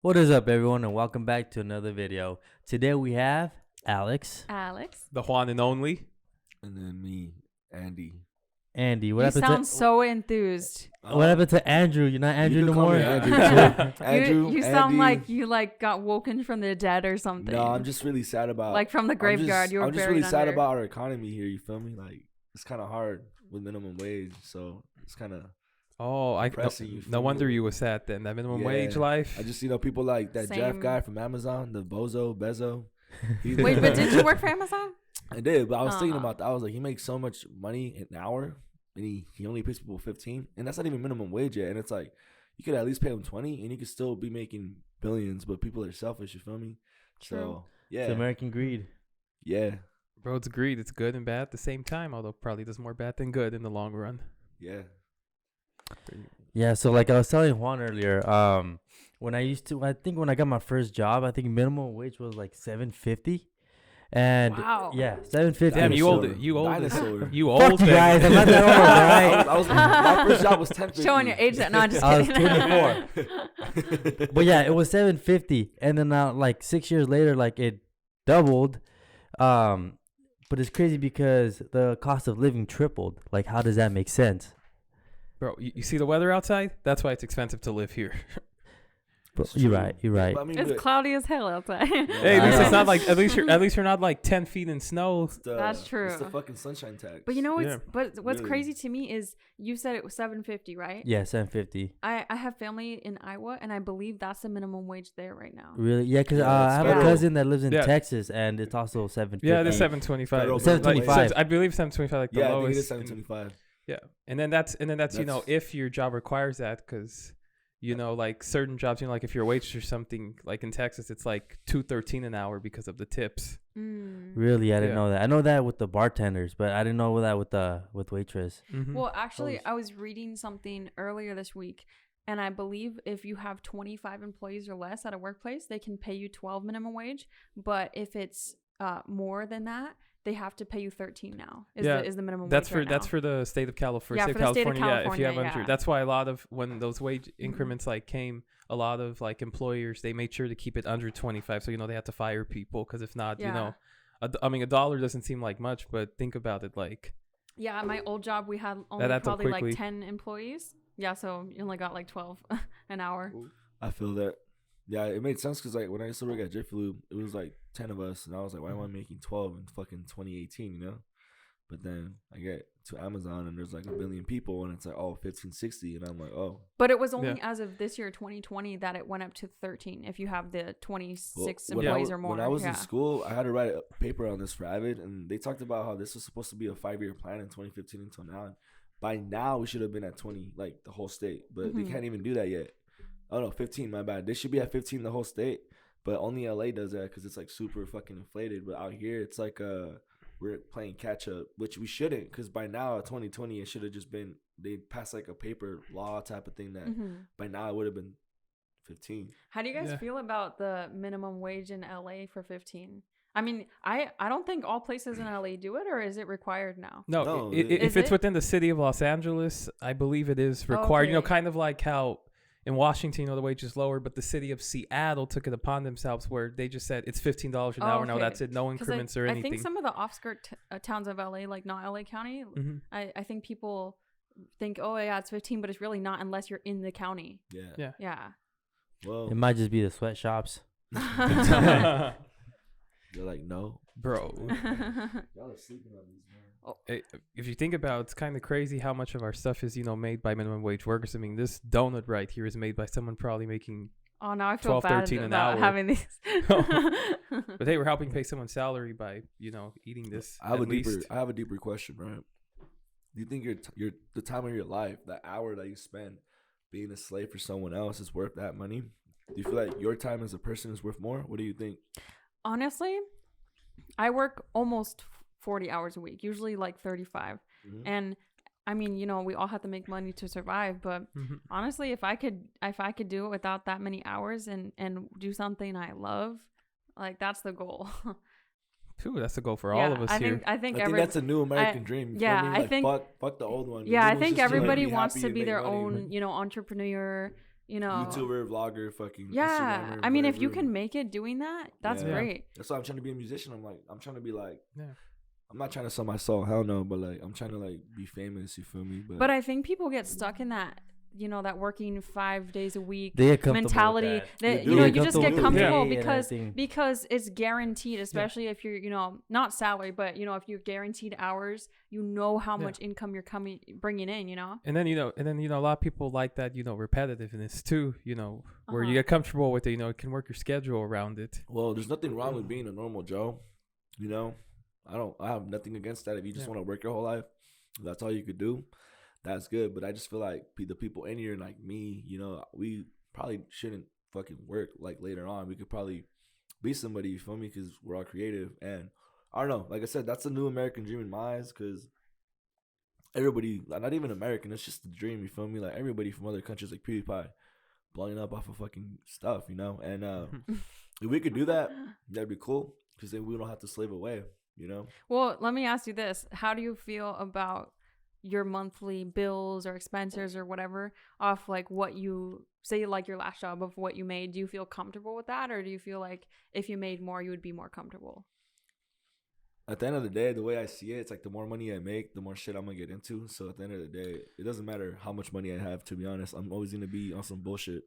What is up, everyone, and welcome back to another video. Today we have Alex, the Juan and only, and then me, Andy. Andy. You sound so enthused. What happened to Andrew? You're not Andrew You no can call more. me Andrew. You sound like you got woken from the dead or something. No, I'm just really sad about like from the graveyard. I'm just really sad about our economy here. You feel me? Like it's kind of hard with minimum wage, so it's kind of. No wonder you were sad then. That minimum wage life. I just people like that Jeff guy from Amazon, the Bezo. Wait, but did you work for Amazon? I did, but I was thinking about that. I was like, he makes so much money an hour, and he only pays people 15, and that's not even minimum wage yet. And it's like you could at least pay him 20, and you could still be making billions. But people are selfish. You feel me? True. So yeah, It's American greed. Yeah, Bro, it's greed. It's good and bad at the same time. Although probably does more bad than good in the long run. yeah. Yeah, so like I was telling Juan earlier, when I got my first job, I think minimum wage was like $7.50. And wow. yeah, $7.50. Damn, you old then. Fuck you guys, I'm not that old, all right? My first job was $10.50. Showing your age. No, I'm just I was kidding. 24. But yeah, it was $7.50, and then like 6 years later, like it doubled. But it's crazy because the cost of living tripled. Like, how does that make sense? Bro, you see the weather outside? That's why it's expensive to live here. Bro, you're right. I mean, it's cloudy as hell outside. Hey, at least it's not like at least you're not like 10 feet in snow. That's true. It's the fucking sunshine tax. But you know what's crazy to me is you said it was $7.50, right? Yeah, $7.50. I have family in Iowa, and I believe that's the minimum wage there right now. Really? Yeah, because I have a cousin that lives in Texas, and it's also $7.50. Yeah, it is $7.25. $7.25. I believe $7.25 like the lowest. I think it is $7.25. Yeah, and then that's if your job requires that, because like certain jobs, like if you're a waitress or something, like in Texas, it's like $2.13 an hour because of the tips. Really, I didn't know that. I know that with the bartenders, but I didn't know that with waitress. Mm-hmm. Well, actually, I was reading something earlier this week, and I believe if you have 25 employees or less at a workplace, they can pay you 12 minimum wage. But if it's more than that, they have to pay you 13 now. Is the minimum wage that's for the state of California. Yeah, for the state of California. Yeah, if you have under, that's why a lot of when those wage increments like came, a lot of like employers, they made sure to keep it under 25. So they have to fire people, because if not, a dollar doesn't seem like much, but think about it, like. Yeah, at my old job we had only probably like 10 employees. Yeah, so you only got like 12 an hour. I feel that. Yeah, it made sense because like when I used to work at Jiffy Lube, it was like 10 of us, and I was like, why am I making 12 in fucking 2018? But then I get to Amazon and there's like a billion people, and it's like 1560, and I'm like, oh. But it was only as of this year, 2020, that it went up to 13 if you have the 26 employees or more. When I was in school, I had to write a paper on this for Avid, and they talked about how this was supposed to be a 5-year plan in 2015 until now. And by now, we should have been at 20, like the whole state, but they can't even do that yet. Oh no, 15, my bad. They should be at 15 the whole state, but only LA does that because it's like super fucking inflated. But out here, it's like we're playing catch up, which we shouldn't, because by now, 2020, it should have just been, they passed like a paper law type of thing that by now it would have been 15. How do you guys feel about the minimum wage in LA for 15? I mean, I don't think all places in LA do it, or is it required now? No, if it's within the city of Los Angeles, I believe it is required. Okay. Kind of like how in Washington, the wage is lower, but the city of Seattle took it upon themselves where they just said it's $15 an hour. Now that's it, no increments or anything. I think some of the off-skirt towns of LA, like not LA County, I think people think, oh yeah, it's 15, but it's really not unless you're in the county. Yeah. Well, it might just be the sweatshops. They're like, no, bro. Y'all are sleeping on these, man. If you think about it, it's kind of crazy how much of our stuff is made by minimum wage workers. I mean, this donut right here is made by someone probably making now I feel 12, bad 13 an about hour. having these. But hey, we're helping pay someone's salary by eating this. I have a deeper question, right? Do you think the time of your life, that hour that you spend being a slave for someone else, is worth that money? Do you feel like your time as a person is worth more? What do you think? Honestly, I work almost 40 hours a week, usually like 35. And I mean, we all have to make money to survive, but honestly, if I could do it without that many hours and do something I love, like that's the goal. Ooh, that's the goal for all of us here. I think that's a new American dream. Yeah, I think fuck the old one. Yeah, I think everybody wants to be their own, entrepreneur, you know, YouTuber, vlogger, fucking yeah. Instagrammer, I mean, if you whatever. can make it doing that, that's Yeah. great. That's why I'm trying to be a musician. I'm trying to be like, Yeah. I'm not trying to sell my soul, hell no, but like, I'm trying to like be famous. You feel me? But I think people get stuck in that, you know, that working 5 days a week They get comfortable mentality. with that. That, You you know, do. you just get Comfortable with comfortable pay and because everything. it's guaranteed, especially if you're, you know, not salary, but you know, if you're guaranteed hours, you know how much income you're bringing in, you know. And then a lot of people like that, you know, repetitiveness too, you know, where you Uh-huh. get comfortable with it, you know, it can work your schedule around it. Well, there's nothing wrong with being a normal Joe. You know, I have nothing against that. If you just want to work your whole life, if that's all you could do, that's good. But I just feel like the people in here, like me, you know, we probably shouldn't fucking work like later on. We could probably be somebody, you feel me? Because we're all creative. And I don't know. Like I said, that's a new American dream in my eyes because everybody, like, not even American, it's just a dream, you feel me? Like everybody from other countries, like PewDiePie, blowing up off of fucking stuff, you know? And if we could do that, that'd be cool because then we don't have to slave away, you know? Well, let me ask you this. How do you feel about your monthly bills or expenses or whatever off like what you say, like your last job of what you made? Do you feel comfortable with that? Or do you feel like if you made more, you would be more comfortable? At the end of the day, the way I see it, it's like the more money I make, the more shit I'm going to get into. So at the end of the day, it doesn't matter how much money I have, to be honest. I'm always going to be on some bullshit.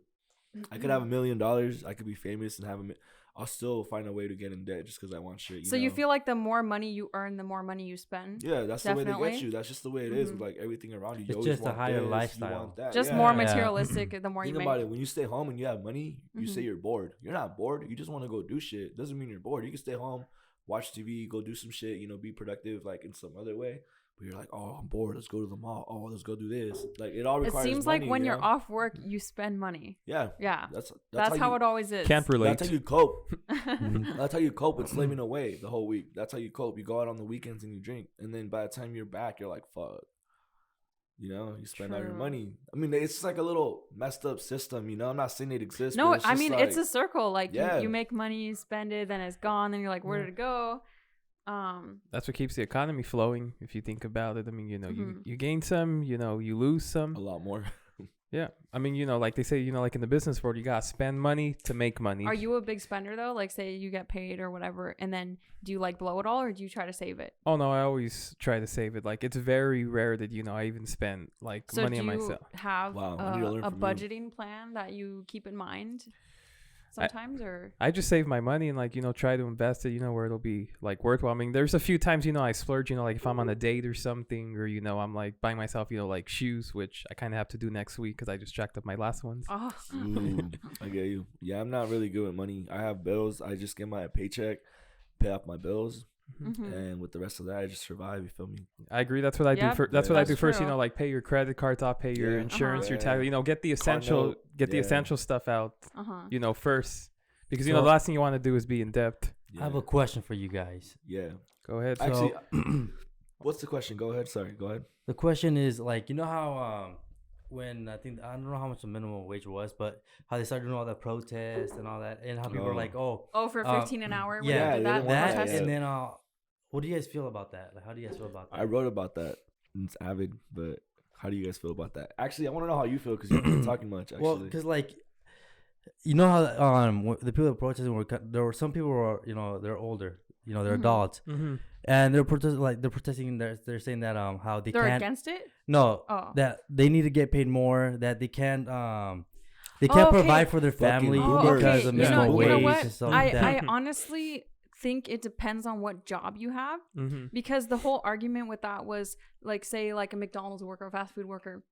I could have $1 million. I could be famous and have I'll still find a way to get in debt just because I want shit. So you feel like the more money you earn, the more money you spend? Yeah, that's the way they Definitely. get you. That's just the way it is with like everything around you. You It's always just a want higher this, you lifestyle. want that. Just Yeah. more Yeah. materialistic the more you Think make. about it. When you stay home and you have money, you say you're bored. You're not bored. You just want to go do shit. Doesn't mean you're bored. You can stay home, watch TV, go do some shit, you know, be productive like in some other way. But you're like, oh, I'm bored. Let's go to the mall. Oh, let's go do this. Like it all It requires seems money, like when you you're know? off work, you spend money. Yeah. Yeah. That's how it always is. Can't relate. That's how you cope. That's how you cope with slaving away the whole week. That's how you cope. You go out on the weekends and you drink. And then by the time you're back, you're like, fuck. You know, you spend all your True. money. I mean, it's just like a little messed up system, you know? I'm not saying it exists. No, but it's I just mean, like, it's a circle. Like Yeah. you make money, you spend it, then it's gone. Then you're like, where did it go? That's what keeps the economy flowing. If you think about it, I mean, you know, Mhm. you gain some, you know, you lose some. a lot more. Yeah, I mean, you know, like they say, you know, like in the business world, you gotta spend money to make money. Are you a big spender though? Like, say you get paid or whatever, and then do you like blow it all, or do you try to save it? Oh no, I always try to save it. Like it's very rare that you know I even spend like So money do on you myself. have Wow, I need to learn a from you. budgeting plan that you keep in mind sometimes, or? I just save my money and like you know try to invest it, you know, where it'll be like worthwhile. I mean, there's a few times you know I splurge, you know, like if I'm on a date or something, or you know I'm like buying myself, you know, like shoes, which I kind of have to do next week because I just jacked up my last ones. Oh. Ooh, I get you. Yeah, I'm not really good with money. I have bills. I just get my paycheck, pay off my bills, Mhm. and with the rest of that, I just survive. You feel me? I agree. That's what I do. Yep, That's what I that's do first. true. You know, like pay your credit cards off, pay your Yeah. insurance, your Yeah. tax. You know, get the Car essential, note. get the Yeah. essential stuff out. You know, first, because you know So- the last thing you want to do is be in debt. Yeah. I have a question for you guys. Yeah. Go ahead. Actually, what's the question? Go ahead. Sorry. Go ahead. The question is like, you know how when I don't know how much the minimum wage was, but how they started doing all that protests and all that, and how people were like, oh, For 15 an hour. when yeah, they did they that didn't want that, protest? yeah. and then what do you guys feel about that? Like, how do you guys feel about that? I wrote about that. It's Avid, but how do you guys feel about that? Actually, I want to know how you feel because you haven't been talking much. Actually, Well, because like, you know how the people that protesting there were some people who are, you know, they're older, you know, they're Mhm. adults, Mm-hmm. and they're protesting. They're saying that how they They're can't against it? no Oh. that they need to get paid more, that they can't Okay. provide for their Fucking family boomers. because of You know- minimum you wage know what? and stuff like that. I honestly think it depends on what job you have, Mm-hmm. because the whole argument with that was like, say like a McDonald's worker, a fast food worker.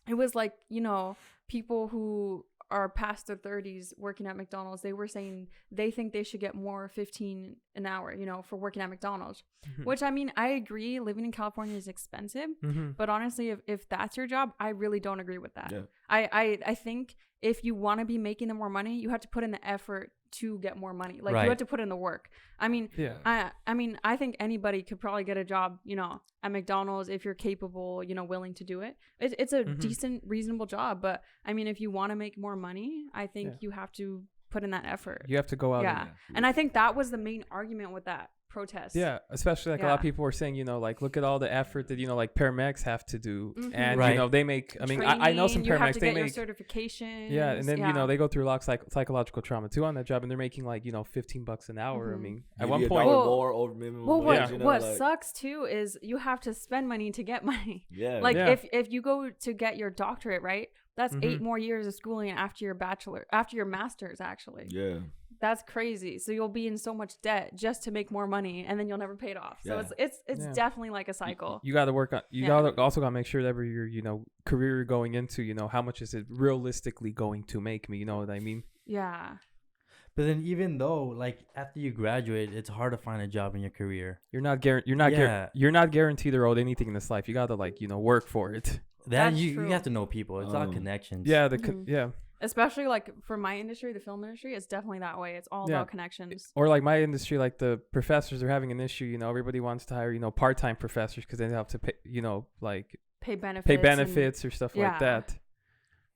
It was like, you know, people who are past their 30s working at McDonald's, they were saying they think they should get more 15 an hour, you know, for working at McDonald's. Mhm. Which, I mean, I agree, living in California is expensive. Mm-hmm. But honestly, if that's your job, I really don't agree with that. Yeah. I think if you want to be making the more money, you have to put in the effort to get more money. Like Right. you have to put in the work. I mean, Yeah. I mean, I think anybody could probably get a job, you know, at McDonald's if you're capable, you know, willing to do it. It's a Mhm. decent, reasonable job. But I mean, if you want to make more money, I think Yeah. you have to put in that effort. You have to go out. Yeah. And I think that was the main argument with that protest. Yeah, especially like a lot of people were saying, you know, like look at all the effort that, you know, like paramedics have to do, and you know they make. I mean, I know some you have paramedics to they get make your certification. Yeah, and then you know they go through a lot of psychological trauma too on that job, and they're making like, you know, $15 an hour. I mean, at one point, more over minimum wage, what sucks too is you have to spend money to get money. Yeah, like if you go to get your doctorate, right? That's 8 more years of schooling after your master's actually. Yeah. That's crazy. So you'll be in so much debt just to make more money, and then you'll never pay it off. So it's definitely like a cycle. You got to work on. You got to also got to make sure that every your, you know, career you're going into, you know, how much is it realistically going to make me? You know what I mean? Yeah. But then even though like after you graduate, it's hard to find a job in your career. You're not guaranteed or owed anything in this life. You got to like, you know, work for it. That you have to know people. It's all connections. Yeah. Especially like for my industry, the film industry, it's definitely that way. It's all about connections. Or like my industry, like the professors are having an issue. You know, everybody wants to hire, you know, part-time professors because they have to pay, you know, like pay benefits or stuff like that.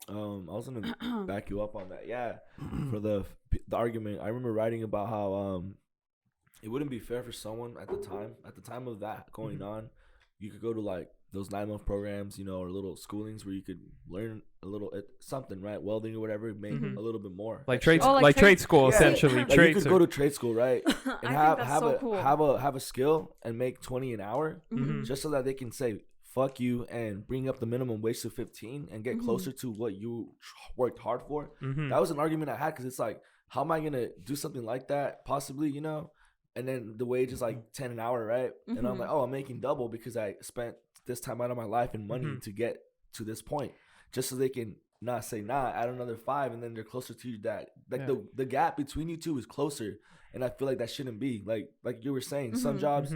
I was gonna back you up on that. Yeah, for the argument, I remember writing about how it wouldn't be fair for someone at the time of that going on. You could go to like those 9-month programs, you know, or little schoolings where you could learn a little something, right? Welding or whatever, make a little bit more. Like trade school, essentially. Like you could go to trade school, right? And have a skill and make 20 an hour, just so that they can say fuck you and bring up the minimum wage to 15 and get closer to what you worked hard for. That was an argument I had because it's like, how am I gonna do something like that? Possibly, you know. And then the wage is like 10 an hour, right? And I'm like, oh, I'm making double because I spent this time out of my life and money to get to this point, just so they can not say add another 5, and then they're closer to that. Like the gap between you two is closer, and I feel like that shouldn't be. Like you were saying, some jobs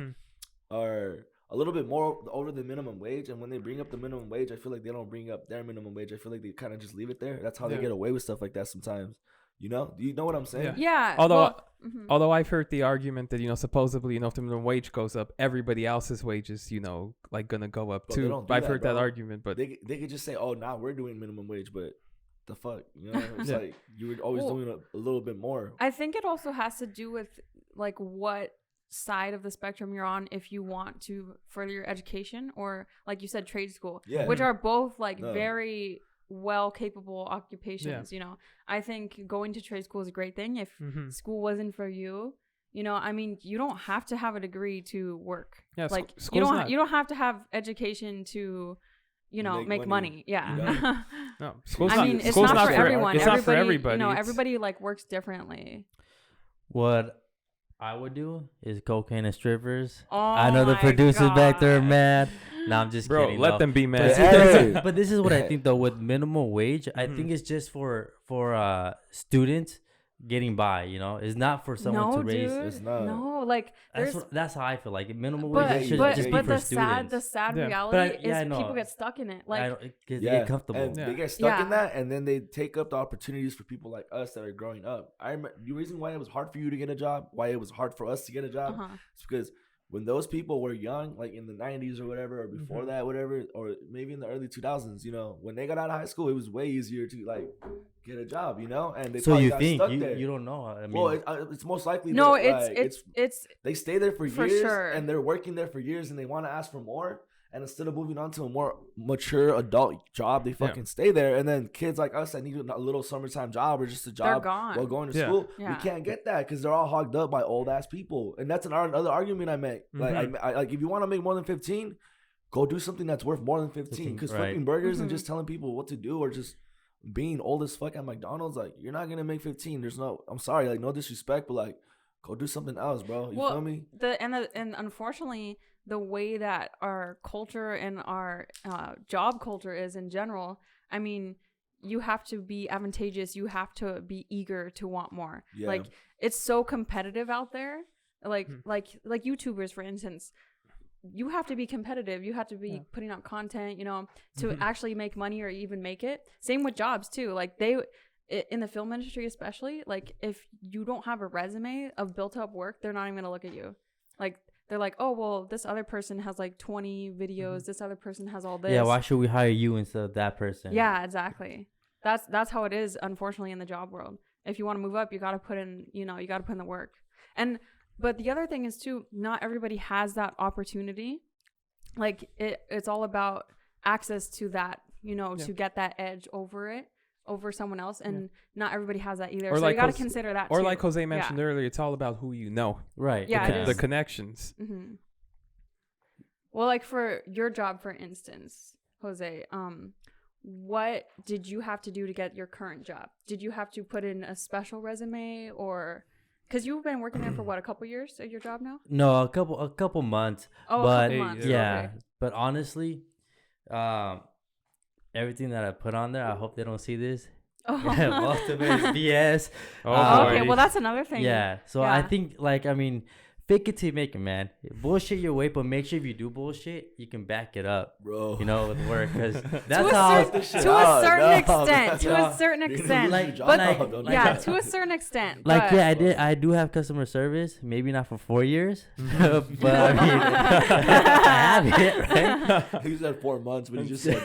are a little bit more over the minimum wage, and when they bring up the minimum wage, I feel like they don't bring up their minimum wage. I feel like they kind of just leave it there. That's how they get away with stuff like that sometimes. You know? Do you know what I'm saying? Yeah. Although I've heard the argument that, you know, supposedly, you know, if the minimum wage goes up, everybody else's wages, you know, like gonna go up too. I've heard that argument, but they could just say, oh, now we're doing minimum wage, but the fuck, you know, it's like you were always doing a little bit more. I think it also has to do with like what side of the spectrum you're on, if you want to further your education, or like you said, trade school, which are both like very well capable occupations. You know, I think going to trade school is a great thing. If school wasn't for you, you know, I mean, you don't have to have a degree to work. Like you don't have to have education to, you know, make money. Yeah. No, I mean, it's not for everyone. It's not for everybody. You know, everybody like works differently. What I would do is cocaine and strippers. Oh, I know the producers back there are mad. No, I'm just kidding. Bro, let them be mad. But this is what I think though with minimum wage. I think it's just for students getting by. You know, it's not for someone to raise. Dude, it's not. No, like that's how I feel. Like minimum wage should just be for students. The sad reality is people get stuck in it. Like they get comfortable. And they get stuck in that, and then they take up the opportunities for people like us that are growing up. I remember the reason why it was hard for you to get a job, why it was hard for us to get a job, is because when those people were young, like in the 90s or whatever, or before that, whatever, or maybe in the early 2000s, you know, when they got out of high school, it was way easier to like get a job, you know. And they so you got think stuck there. You don't know? I mean, well, it's most likely no. That, it's they stay there for years, sure. and they're working there for years, and they want to ask for more. And instead of moving on to a more mature adult job, they fucking stay there. And then kids like us that need a little summertime job or just a job while going to school, we can't get that because they're all hogged up by old ass people. And that's another argument I make. Like, I like if you want to make more than 15, go do something that's worth more than 15. Because flipping burgers and just telling people what to do, or just being old as fuck at McDonald's, like you're not gonna make 15. There's no, I'm sorry, like no disrespect, but like go do something else, bro. You feel me? And unfortunately, the way that our culture and our job culture is in general, I mean, you have to be advantageous. You have to be eager to want more. Yeah. Like it's so competitive out there. Like YouTubers, for instance, you have to be competitive. You have to be putting out content, you know, to actually make money or even make it. Same with jobs too. Like in the film industry, especially, like if you don't have a resume of built up work, they're not even gonna look at you. Like they're like, oh, well, this other person has like 20 videos. This other person has all this. Yeah, why should we hire you instead of that person? Yeah, exactly. That's how it is, unfortunately, in the job world. if you want to move up, you got to put in, you got to put in the work. But the other thing is too, not everybody has that opportunity. Like it's all about access to that, to get that edge over someone else, and not everybody has that either. Or so like you got to consider that or too. like Jose mentioned earlier, it's all about who you know. Right. Yeah, The connections. Mm-hmm. Well, like for your job, for instance, Jose, what did you have to do to get your current job? Did you have to put in a special resume, or because you've been working there for what, a couple years at your job now? No, a couple months. Oh, but a couple months. yeah, Okay. but honestly, everything that I put on there, I hope they don't see this. Oh. Most of it is BS. Okay, well that's another thing. Yeah, so I think fake it till you make it, man. Bullshit your way, but make sure if you do bullshit, you can back it up, bro. with work, because that's to how. a certain extent. To a certain extent. To a certain extent. Like, I do have customer service. Maybe not for 4 years, but I mean, I have it, right? He said 4 months, but he just said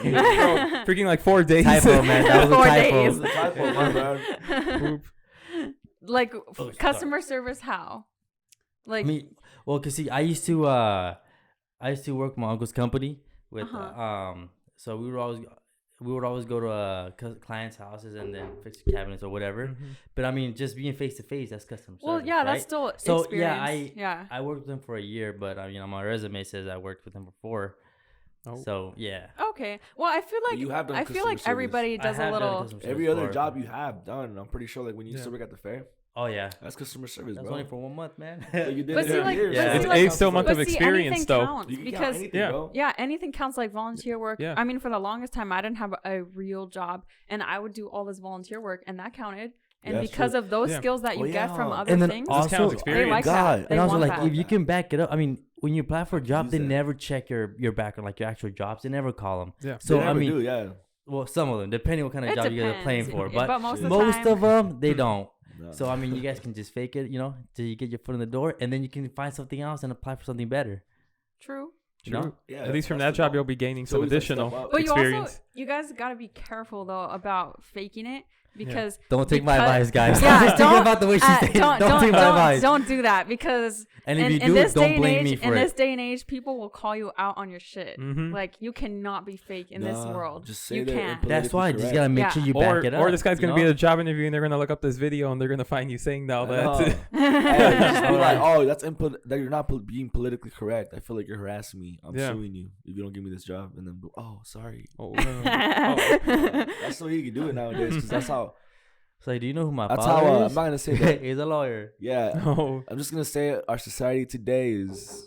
freaking like 4 days. Typo, man. That was 4 a typo. days. the typo, my bad. Like customer service, how? Like, I mean, well, cause see, I used to work with my uncle's company with so we would always go to clients' houses and then fix cabinets or whatever. Mm-hmm. But I mean, just being face to face, that's customer service. well, yeah, right? that's still so experience. I worked with him for a year, but my resume says I worked with him before. Oh. So yeah. Okay. Well, I feel like You have done I feel like customer everybody does a little. Every other job you have done, I'm pretty sure, like when you used to work at the fair, Oh yeah. that's customer service, That's bro. only for 1 month, man. But you did But it see, for like- years. but see, It's like- so much of But see, experience, anything though. counts You can count because anything, Yeah. bro. yeah, anything counts like volunteer work. Yeah. I mean, for the longest time, I didn't have a real job, and I would do all this volunteer work, and that counted. And Yeah, that's because true. of those Yeah. skills that you Oh, get from yeah. other And then things, also- This counts they experience. like God. that. They And also, want like, that. if you can back it up, I mean, when you apply for a job, Use they that. never check your background, like your actual jobs. They never call them. Yeah. So They I never mean, do, yeah. well, some of them, depending what kind of It job you guys are playing depends, for, yeah, but most of the most time- of them they don't. No. So I mean, you guys can just fake it, till you get your foot in the door, and then you can find something else and apply for something better. True. You know? True. Yeah, At least from that's that the job, goal. you'll be gaining So some always, like, additional step up. But experience. you guys got to be careful though about faking it because Don't take my because- advice, guys. Yeah, Just don't think about the way she's saying. Don't take my advice. Don't do that because And if in, you in do, this day don't and blame age, me in for this it. day and age, people will call you out on your shit. Mhm. Like you cannot be fake in this Nah, world. just say you that in can't. politically That's why just correct. gotta make Yeah. sure you Or, back it up. or this guy's you going to be know? at a job interview and they're going to look up this video and they're going to find you saying all I know. that. Hey, just be like, oh, that you're not being politically correct. I feel like you're harassing me. I'm Yeah. suing you if you don't give me this job. And then, oh, sorry. Oh, That's the way you can do it nowadays. Because that's how. It's like, do you know who my That's father how. is? I'm not gonna say that. He's a lawyer. Yeah. no. I'm just gonna say our society today is,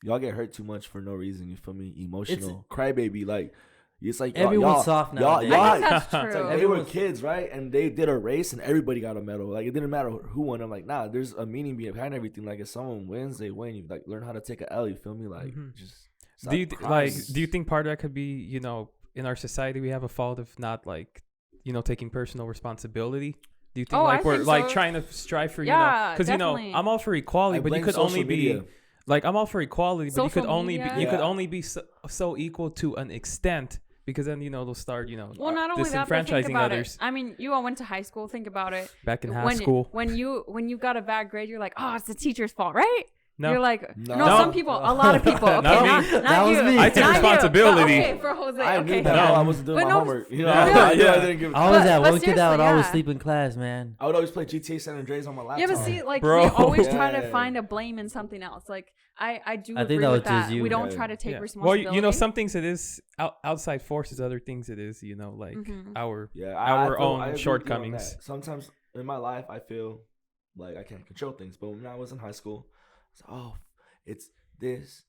y'all get hurt too much for no reason. You feel me? Emotional, crybaby. Like it's like Everyone's y'all, soft y'all, nowadays. I y'all, think that's It's like true. they were kids, right? And they did a race, and everybody got a medal. Like it didn't matter who won. I'm like, nah, there's a meaning behind everything. Like if someone wins, they win. You like learn how to take an L. You feel me? Like Mhm. just Do you stop like? crying. Do you think part of that could be, in our society we have a fault of not like, taking personal responsibility? Do you think Oh, I we're think like so. trying to strive for Yeah, because definitely. I'm all for equality, I but you blame could social only media. be like I'm all for equality, but you could Social only media. be you could Yeah. only be so equal to an extent because then they'll start Well, not only that, but think disenfranchising about others. it. I mean, you all went to high school. Think about it. Back in high when school. when you got a bad grade, you're like, oh, it's the teacher's fault, right? No. You're like, No. no, No. some people, a lot of people. Okay, Not me. not That was you. me. I took Not you. responsibility. Okay, for Jose. I okay. knew that. No. I wasn't doing But my no, homework. You know, no, I yeah. didn't give. I was that But one kid that would seriously, always yeah. sleep in class, man. I would always play GTA San Andreas on my laptop. Yeah, but see, like Bro. we always try to Yeah. find a blame in something else. Like I do I think agree that with was just that. you. We don't Yeah. try to take Yeah. Well, responsibility. some things it is outside forces, other things it is, like Mhm. our Yeah, our feel- own I agree with you on shortcomings. that. Sometimes in my life, I feel like I can't control things. But when I was in high school, it's it's this,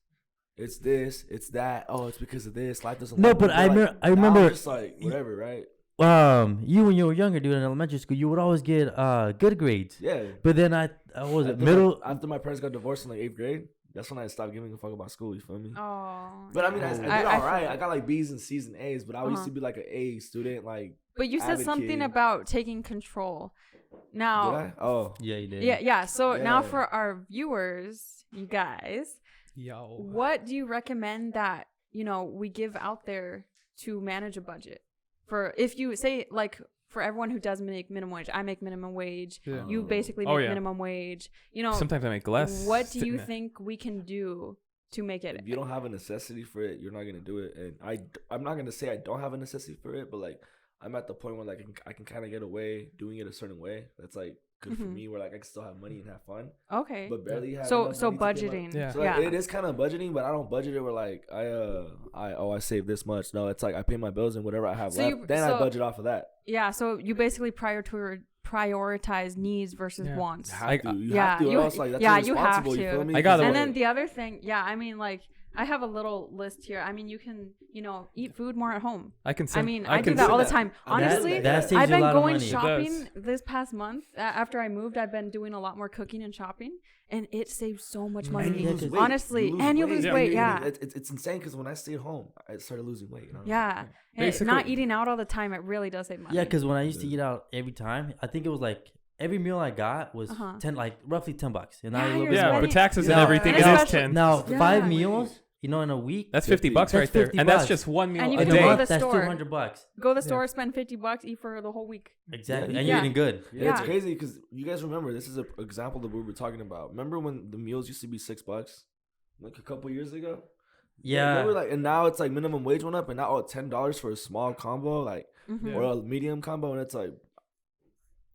it's this, it's that. Oh, it's because of this. Life doesn't. No, like but me. I Like, remember- I now remember- I'm just like whatever, right? You when you were younger, dude, in elementary school, you would always get good grades. Yeah. But then I was it After middle. after my parents got divorced in like 8th grade, that's when I stopped giving a fuck about school. You feel me? Oh. But I mean, I did I all feel right. that. I got like B's and C's and A's, but I used Uh-huh. to be like an A student. Like, But you said avid something kid. about taking control. did Now, I? Oh, Yeah, you did. yeah. So now Yeah. for our viewers, you guys, Yo. what do you recommend that we give out there to manage a budget? For if you say like for everyone who does make minimum wage, I make minimum wage. Yeah. You basically Oh, make yeah. minimum wage. You know, Sometimes I make less. what do you think we can do to make it? If you don't have a necessity for it, you're not gonna do it. And I'm not gonna say I don't have a necessity for it, but like I'm at the point where like I can kind of get away doing it a certain way. That's like good for me, where like I can still have money and have fun. Okay. But barely have. So enough so money to pay my- budgeting. Yeah. So like, it is kind of budgeting, but I don't budget it where like I save this much. No, it's like I pay my bills and whatever I have So left, then I so- budget off of that. Yeah. So you basically prioritize needs versus Yeah. wants. You have to. You Yeah, have to. you- or else like that's yeah, you have irresponsible. You feel to. me? I got And it. then the other thing, yeah, I mean, like, I have a little list here. I mean, you can, eat food more at home. I can. I mean, I can do that send all the that. time. I mean, Honestly, that saves I've you a been lot of going money. It shopping this past month. After I moved, I've been doing a lot more cooking and shopping, and it saves so much And money. you lose weight. Honestly, and you lose Yeah. weight. Yeah, It's insane because when I stayed home, I started losing weight. You know? yeah. And Basically- not eating out all the time, it really does save money. Yeah, because when I used to eat out every time, I think it was like every meal I got was Uh-huh. roughly $10. And Yeah, now a little you're bit Yeah, more. for taxes and Yeah. everything, And it is especially- 10. Now Yeah. 5 meals, in a week. That's $50 That's right there, $50 and that's just one meal And you a can in go a to day. month, the that's store. $200. Go to the store, spend $50, eat for the whole week. Exactly, Yeah. and you're Yeah. eating good. Yeah, it's Yeah. crazy because you guys remember this is an example that we were talking about. Remember when the meals used to be $6, like a couple years ago? Yeah. Remember, like, and now it's like minimum wage went up, and now $10 for a small combo, like Mhm. or a medium combo, and it's like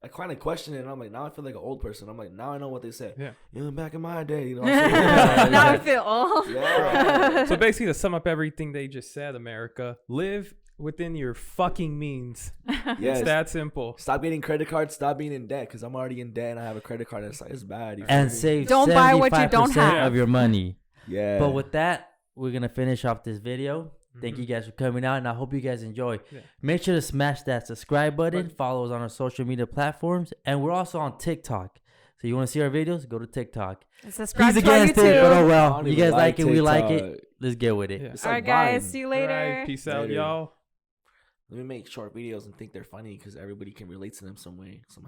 I kind of question it, and I'm like, now I feel like an old person. I'm like, now I know what they say. Yeah. Back in my day, you know. Now I feel old. Yeah. So basically, to sum up everything they just said, America, live within your fucking means. Yes. It's that simple. Stop getting credit cards. Stop being in debt, because I'm already in debt and I have a credit card. And it's like it's bad. You feel And me? save Don't buy what you don't 75% have. of your money. Yeah. But with that, we're going to finish off this video. Thank Mhm. you guys for coming out, and I hope you guys enjoy. Yeah. Make sure to smash that subscribe button, follow us on our social media platforms, and we're also on TikTok. So you want to see our videos? Go to TikTok. Subscribe He's to our against it, but oh YouTube. I well. don't You even guys like it, we like TikTok. it. Let's get with it. Yeah. It's All right, like guys. Vine. See you All later. right, peace out, Later. y'all. Let me make short videos and think they're funny because everybody can relate to them some way.